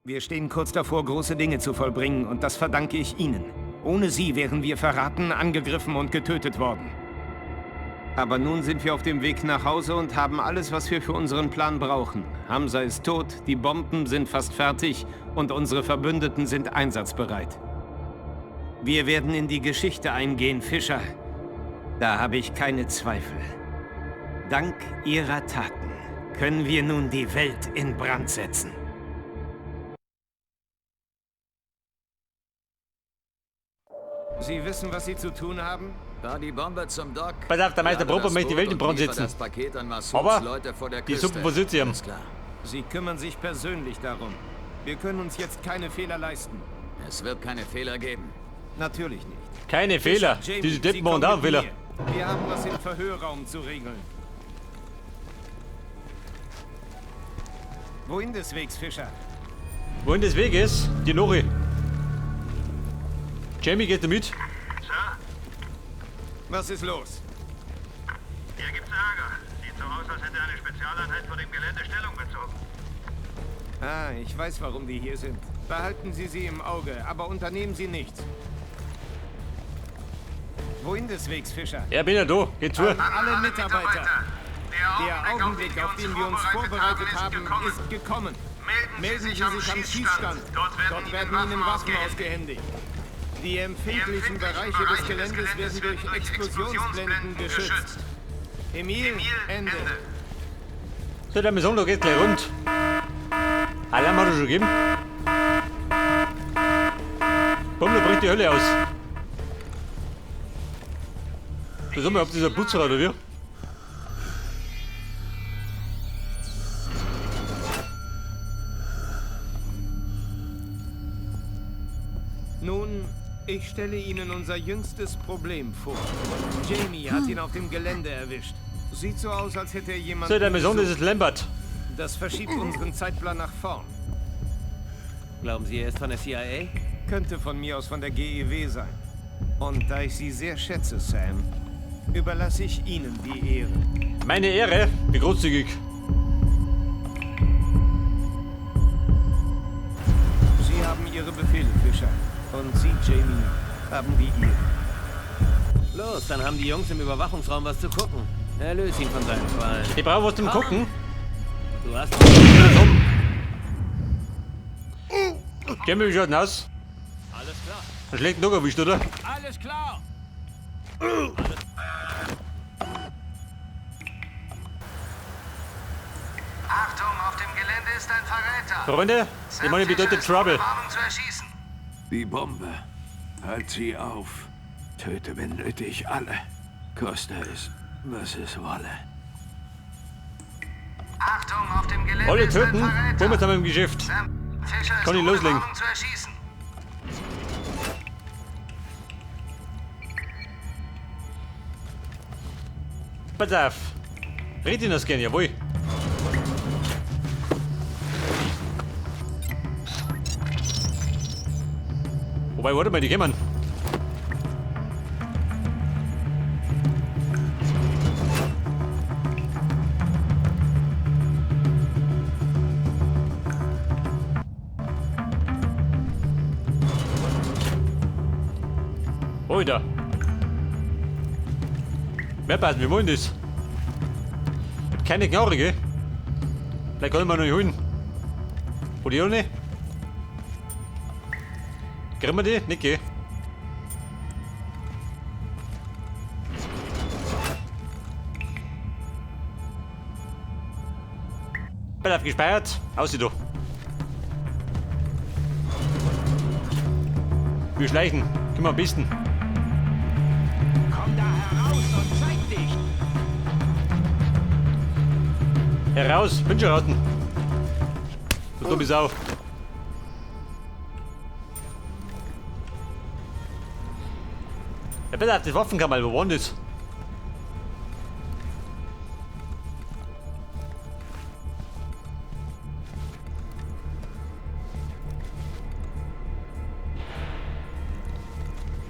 Wir stehen kurz davor, große Dinge zu vollbringen, und das verdanke ich Ihnen. Ohne Sie wären wir verraten, angegriffen und getötet worden. Aber nun sind wir auf dem Weg nach Hause und haben alles, was wir für unseren Plan brauchen. Hamza ist tot, die Bomben sind fast fertig und unsere Verbündeten sind einsatzbereit. Wir werden in die Geschichte eingehen, Fischer. Da habe ich keine Zweifel. Dank Ihrer Taten können wir nun die Welt in Brand setzen. Sie wissen, was Sie zu tun haben? Fahr die Bombe zum Dock. Pass auf, der Meister Proper möchte die Welt in Brand setzen. Aber die Suppe versucht sie ihm. Sie kümmern sich persönlich darum. Wir können uns jetzt keine Fehler leisten. Es wird keine Fehler geben. Natürlich nicht. Keine Fehler. Jamie, Diese Sie Deppen kommen machen auch mit Fehler. mir. Wir haben was im Verhörraum zu regeln. Wohin des Wegs, Fischer? Wohin des Weg ist? Die Lori. Jamie geht damit. Sir, Was ist los? hier gibt's Ärger. Sieht so aus, als hätte eine Spezialeinheit vor dem Gelände Stellung bezogen. Ah, ich weiß, warum die hier sind. Behalten Sie sie im Auge, aber unternehmen Sie nichts. Wohin des Wegs, Fischer? Ja, bin ja da. Geht zu. Alle Mitarbeiter. Der Augenblick, auf den den wir uns vorbereitet haben, ist gekommen. Melden Sie sich am Schießstand. Dort werden Ihnen Waffen ausgehändigt. Die empfindlichen Bereiche des Geländes werden durch Explosionsblenden geschützt. Emil, Ende. So, der Mission, da geht gleich rund. Alarm hat er schon gegeben. Komm, da bricht die Hölle aus. Da sind wir, ob dieser Putzer oder wie? Nun, ich stelle Ihnen unser jüngstes Problem vor. Jamie hat ihn auf dem Gelände erwischt. Sieht so aus, als hätte er jemanden... So, der Mission, das ist Lambert. Das verschiebt unseren Zeitplan nach vorn. Glauben Sie, er ist von der CIA? Könnte von mir aus von der GEW sein. Und da ich Sie sehr schätze, Sam, überlasse ich Ihnen die Ehre. Meine Ehre? Wie großzügig. Sie haben Ihre Befehle, Fischer. Und Sie, Jamie, haben die Ihre. Los, dann haben die Jungs im Überwachungsraum was zu gucken. Erlöse ihn von seinen Qualen. Ich brauche was zum Gucken. Du hast... Jamie, wie schaut denn aus? Alles klar. Ein schlechten Tag erwischt, oder? Alles klar. Achtung, auf dem Gelände ist ein Verräter. Freunde, ich meine, bedeutet Trouble. Warnung zu erschießen. Die Bombe. Halt sie auf. Töte, wenn nötig, alle. Koste es, was es wolle. Achtung, auf dem Gelände Alle ist ein töten, Verräter. wollen wir zusammen im Geschäft. Sam Fischer ist Kann ich ohne loslegen? Warnung zu erschießen. Pass auf. Red ihn das gern, jawohl. Wobei, warte mal, die kommen. Alter. Wer passt, wir wollen das. Ich hab keine Knarre, gell? Vielleicht können wir noch nicht holen. Wo die auch nicht? Kriegen wir die? Nicht, gell? Pass auf, gespeichert. Aus sie doch. Wir schleichen. Können wir am besten. Komm da heraus und zeig dich! Heraus, Wünsche raten. Du dumme Sau. Ja, bitte auf das Waffenkammer, wo war denn das?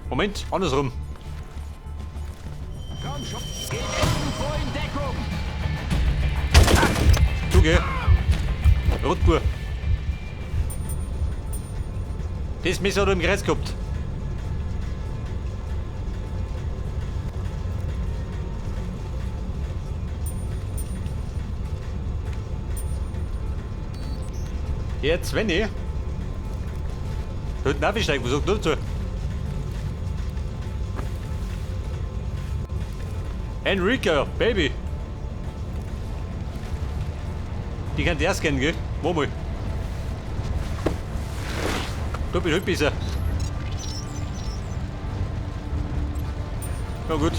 Moment, andersrum. Komm schon! Geh irgendwo in Deckung! Du geh. Rotbuhr. Das Messer hat er im Kreis gehabt. Jetzt, wenn ich. Da hinten aufsteigen, was sagt er dazu? Enrica, Baby. Die kann der scannen, gell? Wo mal? Da bin ich besser. Na gut.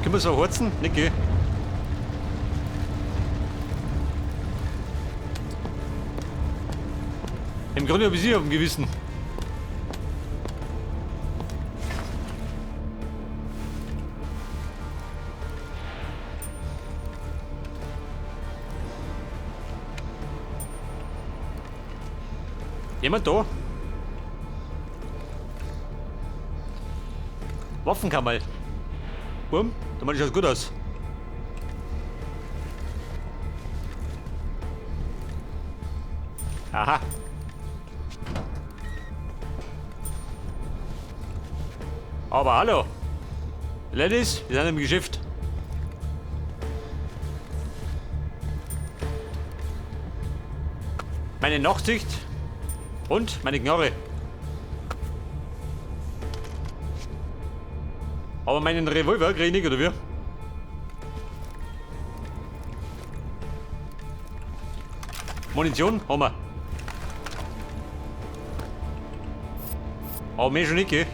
Können wir so horzen? Nicht, gell? Im Grunde habe ich sie auf dem Gewissen. Jemand da? Waffenkammer. Bumm, da schaut gut aus. Aha. Aber hallo. Ladies, wir sind im Geschäft. Meine Nachtsicht und meine Knarre. Aber meinen Revolver krieg ich nicht, oder wie? Munition haben wir. Aber mehr schon nicht, gell?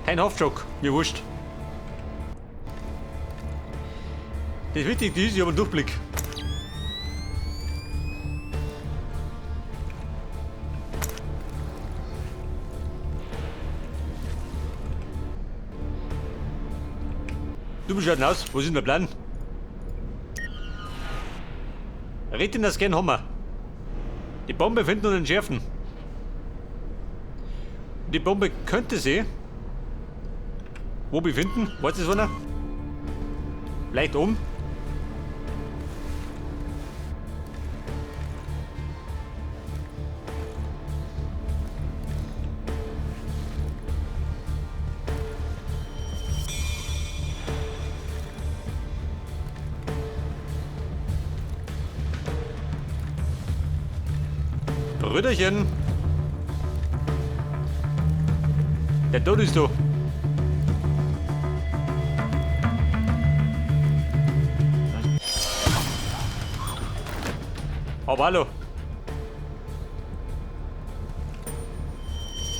Kein Haftschock, mir wurscht. Das Wichtigste ist, ich habe einen Durchblick. Du bist halt aus, wo sind wir Plan? Retten das gern haben wir. Die Bombe finden und entschärfen. Die Bombe könnte sie wo befinden? Weißt du, einer? Vielleicht oben? Brüderchen! Der Tod ist da. Aber hallo.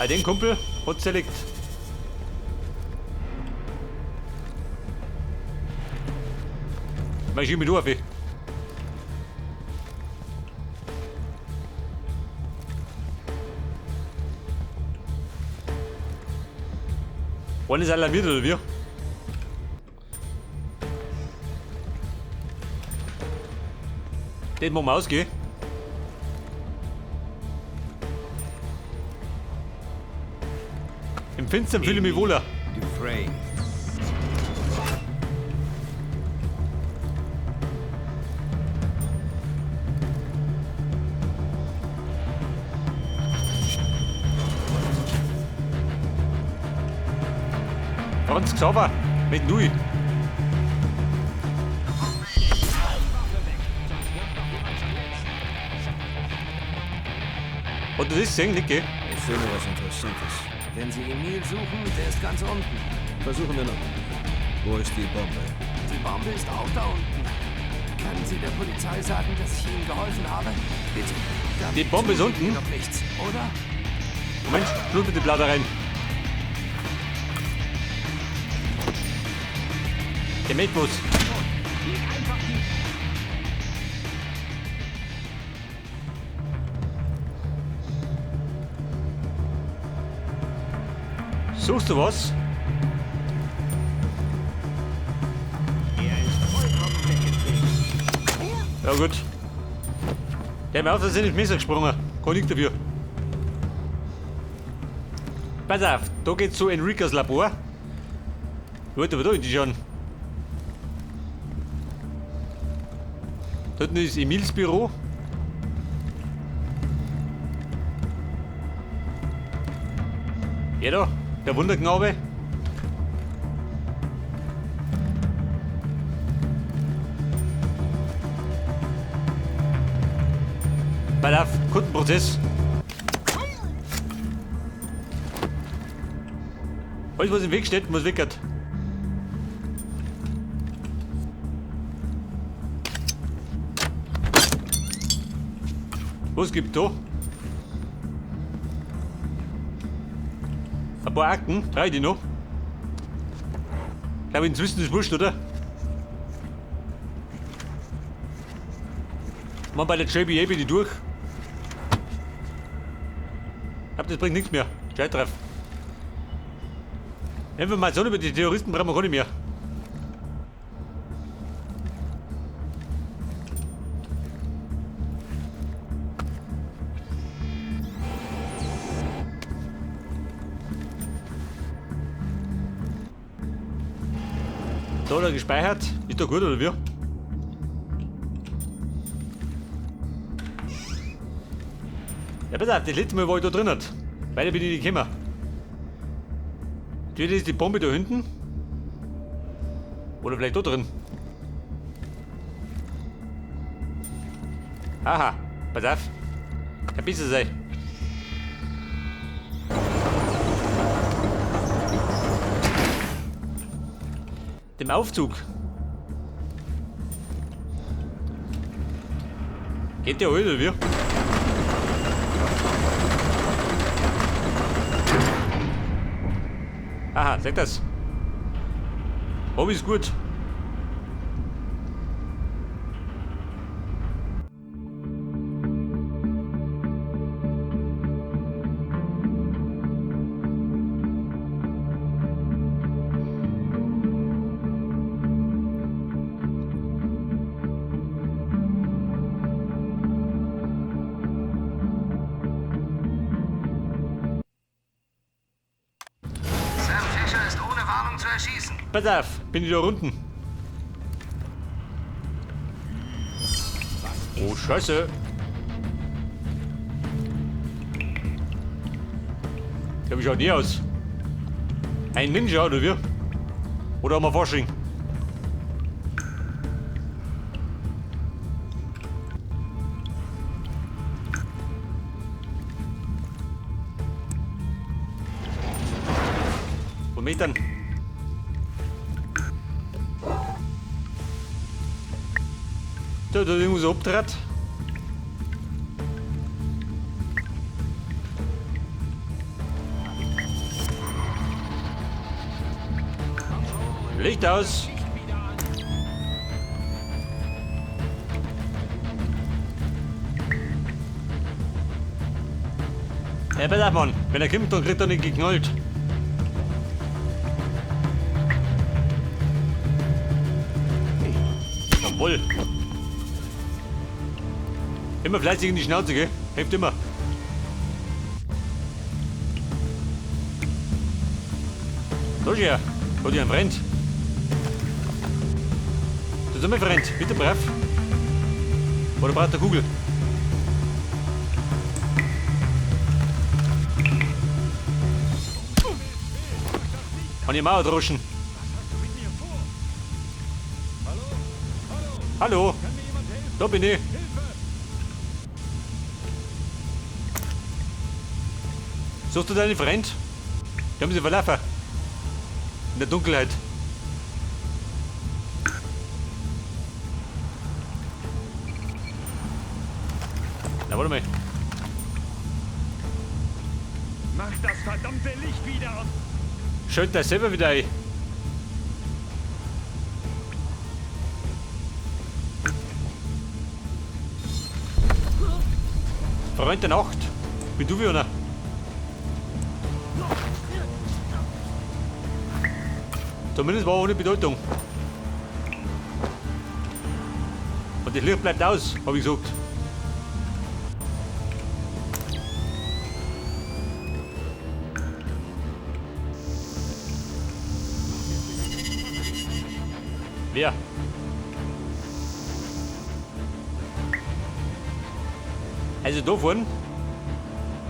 Den Kumpel hat zerlegt. Mach ich mit auf. Wollen ist alarmiert oder wie? Den wollen wir ausgehen. Im Finstern fühle ich mich wohler. Dufresne. Franz Xaver, mit Nui. Und du das gesehen, Nicky? Ich finde was Interessantes. Wenn Sie Emil suchen, der ist ganz unten. Versuchen wir noch. Wo ist die Bombe? Die Bombe ist auch da unten. Können Sie der Polizei sagen, dass ich Ihnen geholfen habe? Bitte. Dann Die Bombe ist tun Sie unten? noch nichts, oder? Moment, Blut mit dem Blatt da rein. Der Mädbus. Suchst du was? Ja gut. Der mir aus Versehen ins Messer gesprungen. Kann nichts dafür. Pass auf, da geht's zu Enricas Labor. Leute, aber da in die schon. Dort ist Emils Büro. Ja da, der Wunderknabe. Pass auf, Kundenprozess. Alles, was im Weg steht, muss weg. Was gibt's da? Ein paar Akten, brauche ich noch. Ich glaube, inzwischen ist wurscht, oder? Machen bei der JBA bitte durch. Ich glaube, das bringt nichts mehr. Scheiß drauf. Informationen über die Terroristen brauchen wir gar nicht mehr. Da hat er gespeichert. Ist doch gut, oder wie? Ja, pass auf, das letzte Mal war ich da drin. Weiter bin ich nicht gekommen. Entweder ist die Bombe da hinten. Oder vielleicht da drin. Aha, pass auf. Kann besser sein. Dem Aufzug. Geht der heute, oder wie? Aha, seht das? Hobby ist gut. Pass auf, bin ich da unten. Oh, Scheiße. Ja, wie schaut die aus? Ein Ninja, oder wie? Oder haben wir Fasching? Von Metern. Da hat irgendwas abgedreht. Licht aus. Ja, pass auf, Mann. Wenn er kommt, dann kriegt er nicht geknallt. Jawohl. Immer fleißig in die Schnauze, gell? Hilft immer. Da ist er. Hat ja ein Freund. Das ist mein Freund. Bitte brav. Oder braucht der Kugel? Kann ich Mauer droschen? Hallo? Da bin ich. Suchst du deinen Freund? Die haben sie verlaufen. In der Dunkelheit. Na, warte mal. Mach das verdammte Licht wieder an! Schalt das selber wieder ein. Freund der Nacht. Bin du wie einer? Zumindest war ohne Bedeutung. Und das Licht bleibt aus, habe ich gesagt. Wer? Also da vorne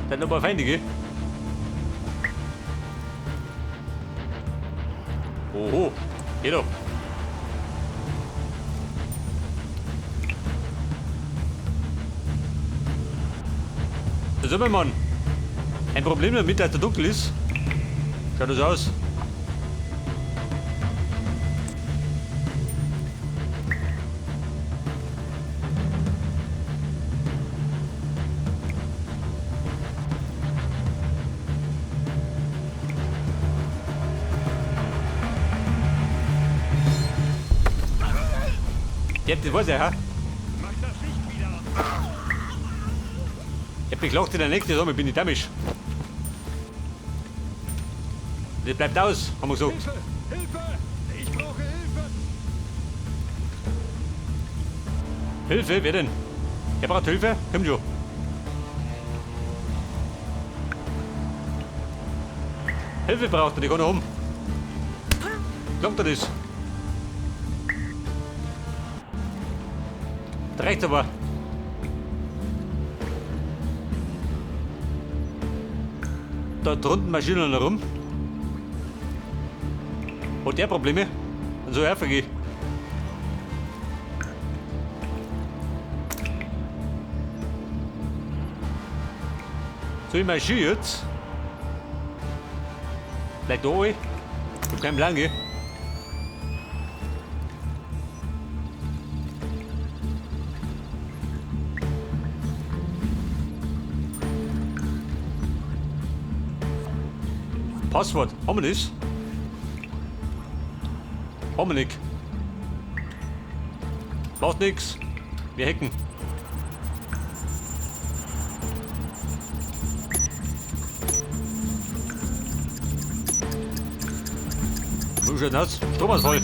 sind noch ein paar Feinde, gell? Oho, geh doch. Da sind wir, Mann. Ein Problem damit, dass der dunkel ist. Schaut das aus. Ja, das weiß er, ha? Ich hab mich gelacht in der nächsten Sommer, bin ich dämmisch. Das bleibt aus, haben wir gesagt. Hilfe! Ich brauche Hilfe! Hilfe, wer denn? Er braucht Hilfe? Komm schon. Hilfe braucht er, die kann er um. Glaubt er das? Da reicht's aber. Da drunten Maschinen herum. Hat der Probleme? Dann soll er vergehen. So, ich marschiere jetzt. Bleib da, ey. Ich hab keinen Plan, gell? Passwort, haben wir das? Haben wir nicht. Macht nix. Wir hacken. So schaut das. Stromausfall.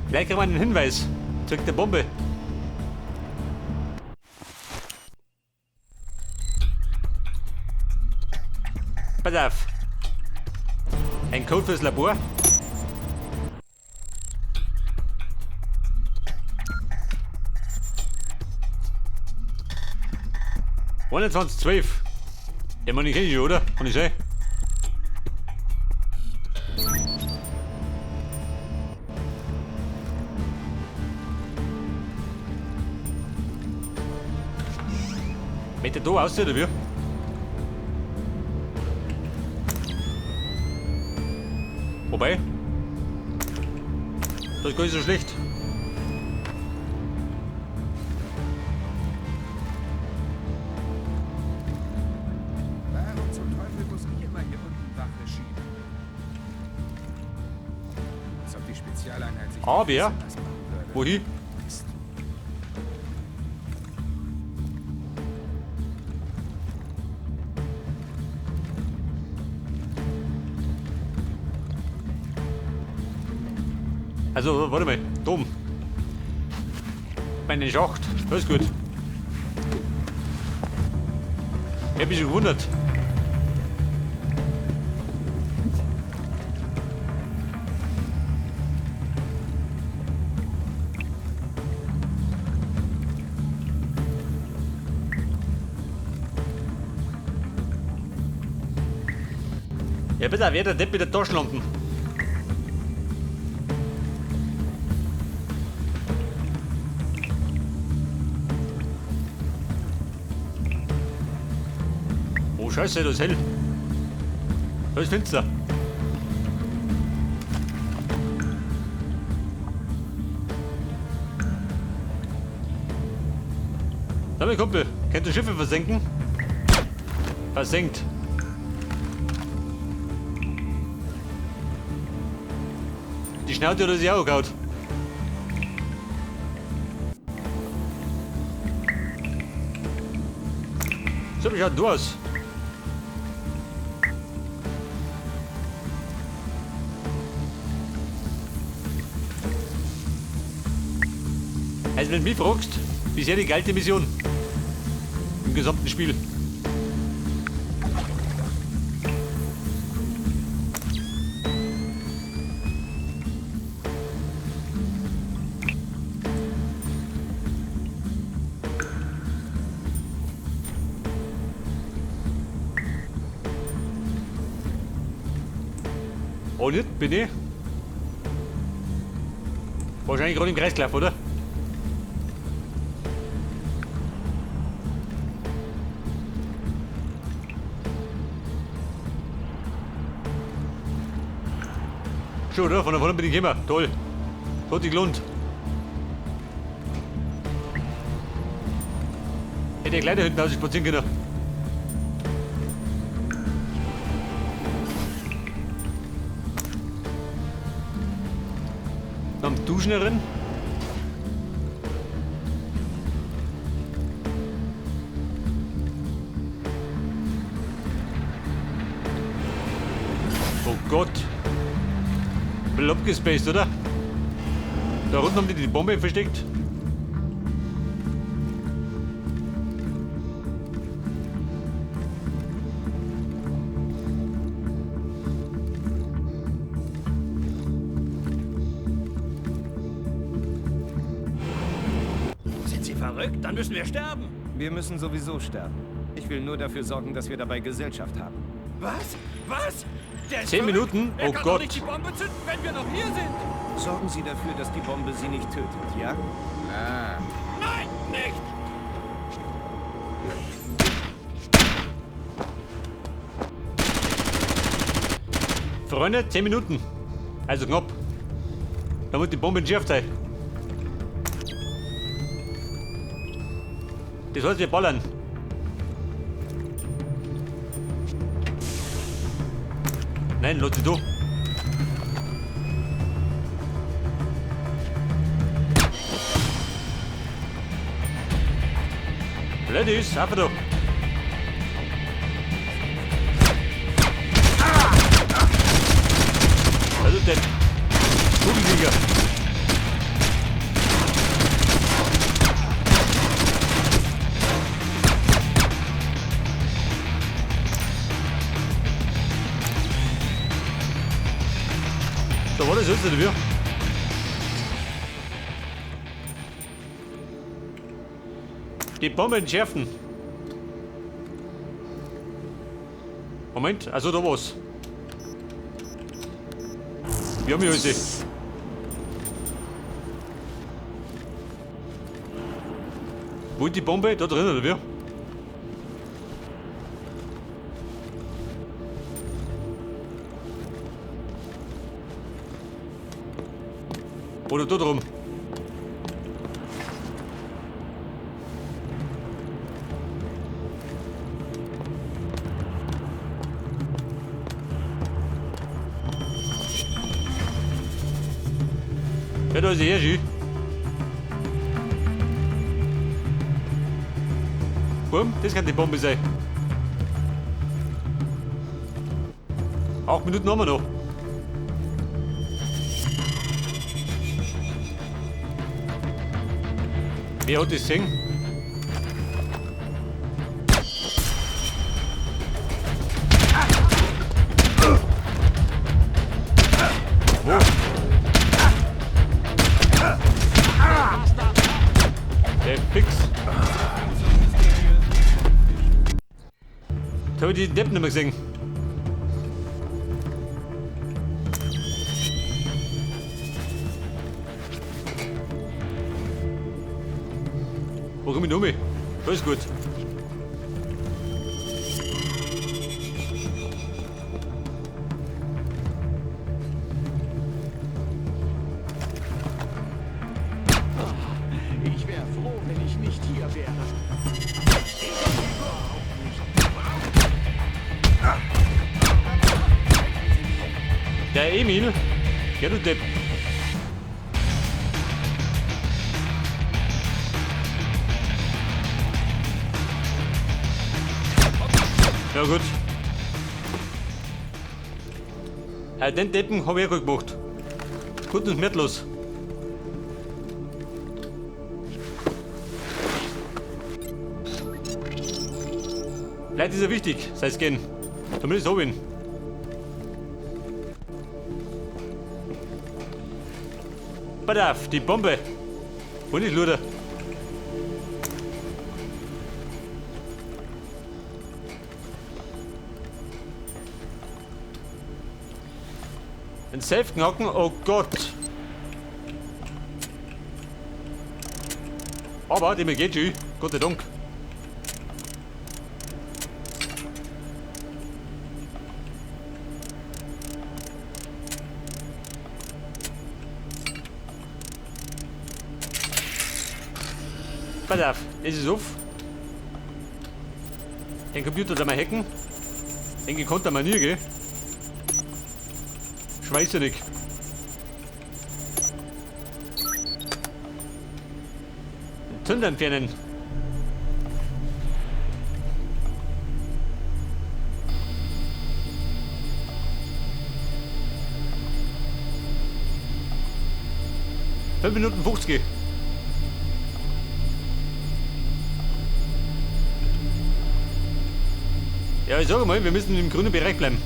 Gleich kriegen wir einen Hinweis. Zurück der Bombe. Pass auf. Ein Code fürs Labor. $21,12. Ja, man, ich kenne dich, oder? Kann ich sagen? Mit der da aus, oder wie? Wobei? Das ist gar nicht so schlecht. Warum zum Teufel muss ich immer hier unten Wache schieben? Als ob die Spezialeinheit sich Aber nicht wissen, was machen würde. wohin? Mist. Also, warte mal, dumm. Meine Schacht, das ist gut. Ich hab mich schon gewundert. Ja, bitte, wer der Depp mit der Taschenlampen? Oh, Scheiße, das ist hell. Da ist finster. Na, mein Kumpel, könnt ihr Schiffe versenken? Versenkt. Die Schnauze oder sie auch gehaut. So, wie schaut du aus? Also wenn du mich fragst, bisher die geilste Mission im gesamten Spiel. Oh, nicht, bin ich? Wahrscheinlich gerade im Kreislauf, oder? Schon, oder? Von da vorne bin ich gekommen. Toll. Das hat sich gelohnt. Hätte ich gleich da hinten raus spazieren können. Am Duschen herin. Oh Gott. Voll abgespaced, oder? Da unten haben die Bombe versteckt. Sind Sie verrückt? Dann müssen wir sterben. Wir müssen sowieso sterben. Ich will nur dafür sorgen, dass wir dabei Gesellschaft haben. Was? Was? Der ist 10 verrückt. Minuten? Er Oh kann Gott. doch nicht die Bombe zünden, wenn wir noch hier sind. Sorgen Sie dafür, dass die Bombe Sie nicht tötet, ja? Nein, nicht. Freunde, 10 Minuten. Also knapp. Da muss die Bombe entschärft sein. Das heißt, wir ballern. Nein, lass sie da. Ladies, einfach da. Was ist denn? Kugelkrieger. So, was ist das denn? Die Bombe entschärfen. Moment, also da was. Wir haben hier alles. Wo ist die Bombe? Da drin, oder wie? Oder da drum. Ja, da ist er, Jü. Boom, das kann die Bombe sein. 8 Minuten haben wir noch. Wer hat das gesehen? Wo? Der Fix. Da habe ich die Deppen nicht mehr gesehen. Wo komm ich noch mit? Alles gut. Ich wäre froh, wenn ich nicht hier wäre. Der Emil? Ja, du Depp. Ja gut. Den Deppen habe ich ja gut gemacht. Gut und wertlos. Vielleicht ist er wichtig, sei es gehen. Zumindest habe ich ihn. Pass auf, die Bombe. Und ich luder. Ein Safe knacken? Oh Gott. Aber dem geht schon. Gott sei Dank. Pass auf, das ist auf. Den Computer da mal hacken. Den konnte man nie, gell? Schmeiß ja nicht. Den Zünder entfernen. Fünf Minuten 50. Ja, ich sage mal, wir müssen im grünen Bereich bleiben.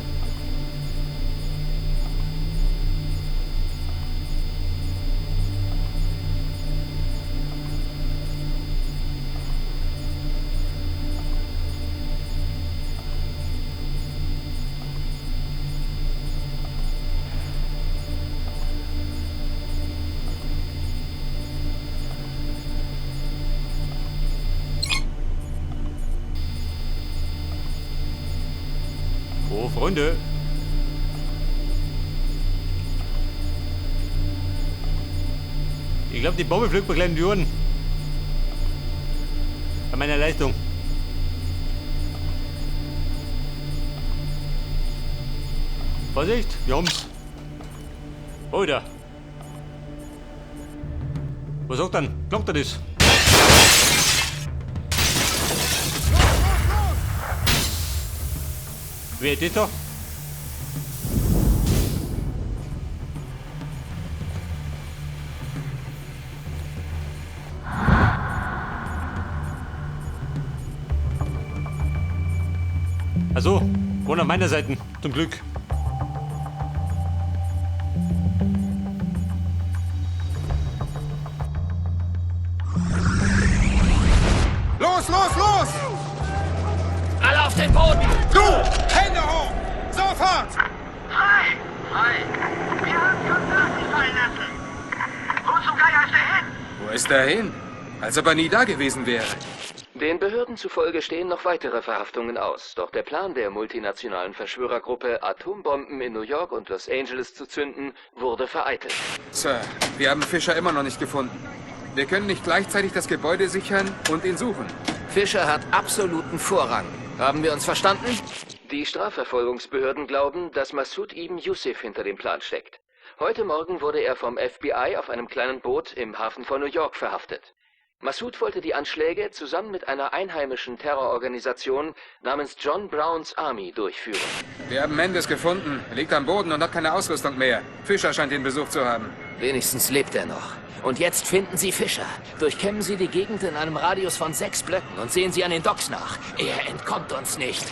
Oh, Freunde. Ich glaube, die Bombe fliegt mir gleich in die Ohren. Bei meiner Leistung. Vorsicht, wir haben's. Alter. Was sagt dann? Klappt das? Wer ist das da? Also, wohnen auf meiner Seite, zum Glück. Los, los, los! Alle auf den Boden! Du! Hände hoch! Sofort! Frei! Frei! Wir haben schon nicht fallen lassen! Wo zum Geier ist er hin? Wo ist er hin? Als ob er nie da gewesen wäre. Den Behörden zufolge stehen noch weitere Verhaftungen aus. Doch der Plan der multinationalen Verschwörergruppe, Atombomben in New York und Los Angeles zu zünden, wurde vereitelt. Sir, wir haben Fischer immer noch nicht gefunden. Wir können nicht gleichzeitig das Gebäude sichern und ihn suchen. Fischer hat absoluten Vorrang. Haben wir uns verstanden? Die Strafverfolgungsbehörden glauben, dass Massoud Ibn Yusuf hinter dem Plan steckt. Heute Morgen wurde er vom FBI auf einem kleinen Boot im Hafen von New York verhaftet. Massoud wollte die Anschläge zusammen mit einer einheimischen Terrororganisation namens John Brown's Army durchführen. Wir haben Mendes gefunden. Er liegt am Boden und hat keine Ausrüstung mehr. Fischer scheint ihn besucht zu haben. Wenigstens lebt er noch. Und jetzt finden Sie Fischer. Durchkämmen Sie die Gegend in einem Radius von 6 Blöcken und sehen Sie an den Docks nach. Er entkommt uns nicht.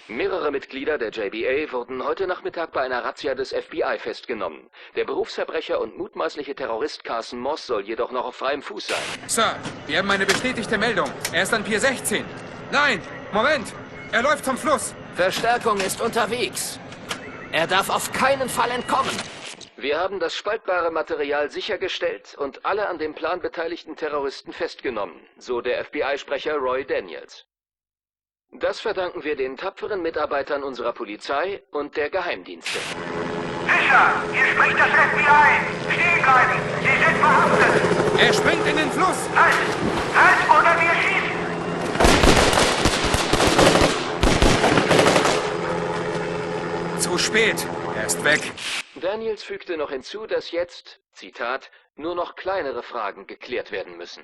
Mehrere Mitglieder der JBA wurden heute Nachmittag bei einer Razzia des FBI festgenommen. Der Berufsverbrecher und mutmaßliche Terrorist Carson Moss soll jedoch noch auf freiem Fuß sein. Sir, wir haben eine bestätigte Meldung. Er ist an Pier 16. Nein, Moment! Er läuft vom Fluss. Verstärkung ist unterwegs. Er darf auf keinen Fall entkommen. Wir haben das spaltbare Material sichergestellt und alle an dem Plan beteiligten Terroristen festgenommen, so der FBI-Sprecher Roy Daniels. Das verdanken wir den tapferen Mitarbeitern unserer Polizei und der Geheimdienste. Fischer, hier spricht das FBI! Stehen bleiben! Sie sind verhaftet! Er springt in den Fluss! Halt! Halt oder wir schießen! Zu spät. Er ist weg. Daniels fügte noch hinzu, dass jetzt, Zitat, nur noch kleinere Fragen geklärt werden müssen.